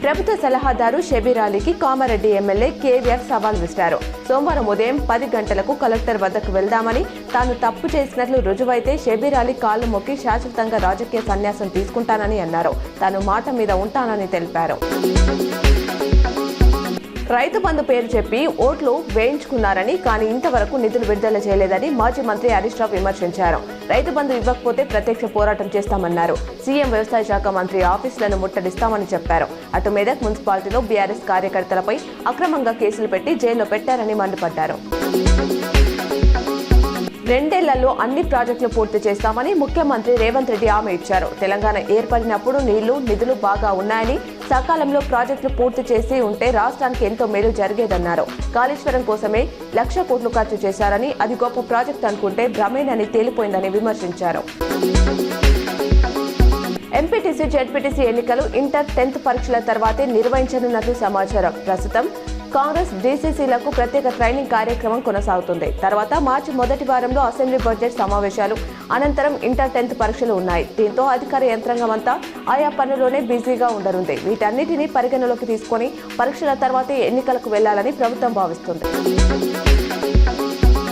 ప్రభుత్వ సలహాదారు షబీర్ అలీకి కామారెడ్డి ఎమ్మెల్యే కేవీఆర్ సవాల్ విసిరారు. సోమవారం ఉదయం 10 గంటలకు కలెక్టర్ వద్దకు వెళ్దామని, తాను తప్పు చేసినట్లు రుజువైతే షబీర్ అలీ కాళ్లు మొక్కి శాశ్వతంగా రాజకీయ సన్యాసం తీసుకుంటానని అన్నారు. తాను మాట మీద ఉంటానని తెలిపారు. రైతు బంధు పేరు చెప్పి ఓట్లు వేయించుకున్నారని, కానీ ఇంతవరకు నిధులు విడుదల చేయలేదని మాజీ మంత్రి హరీష్ రావు విమర్శించారు. రైతు బంధు ఇవ్వకపోతే ప్రత్యక్ష పోరాటం చేస్తామన్నారు. సీఎం వ్యవసాయ శాఖ మంత్రి ఆఫీసులను ముట్టడిస్తామని చెప్పారు. అటు మెదక్ మున్సిపాలిటీలో బీఆర్ఎస్ కార్యకర్తలపై అక్రమంగా కేసులు పెట్టి జైల్లో పెట్టారని మండిపడ్డారు. 2 ఏళ్లలో అన్ని ప్రాజెక్టులు పూర్తి చేస్తామని ముఖ్యమంత్రి రేవంత్ రెడ్డి హామీ ఇచ్చారు. తెలంగాణ ఏర్పడినప్పుడు నిధులు బాగా ఉన్నాయని, సకాలంలో ప్రాజెక్టులు పూర్తి చేసి ఉంటే రాష్ట్రానికి ఎంతో మేలు జరిగేదన్నారు. కాళేశ్వరం కోసమే 1,00,000 కోట్లు ఖర్చు చేశారని, అది గొప్ప ప్రాజెక్టు అనుకుంటే భ్రమేనని తేలిపోయిందని విమర్శించారు. ఎంపీటీసీ, జెడ్పీటీసీ ఎన్నికలు ఇంటర్ 10th పరీక్షల తర్వాతే నిర్వహించనున్నట్లు సమాచారం. ప్రస్తుతం కాంగ్రెస్ డీసీసీలకు ప్రత్యేక ట్రైనింగ్ కార్యక్రమం కొనసాగుతుంది. తర్వాత మార్చి మొదటి వారంలో అసెంబ్లీ బడ్జెట్ సమావేశాలు, అనంతరం ఇంటర్ 10th పరీక్షలు ఉన్నాయి. దీంతో అధికార యంత్రాంగం అంతా ఆయా పనుల్లోనే బిజీగా ఉండనుంది. వీటన్నిటినీ పరిగణలోకి తీసుకుని పరీక్షల తర్వాతే ఎన్నికలకు వెళ్లాలని ప్రభుత్వం భావిస్తుంది.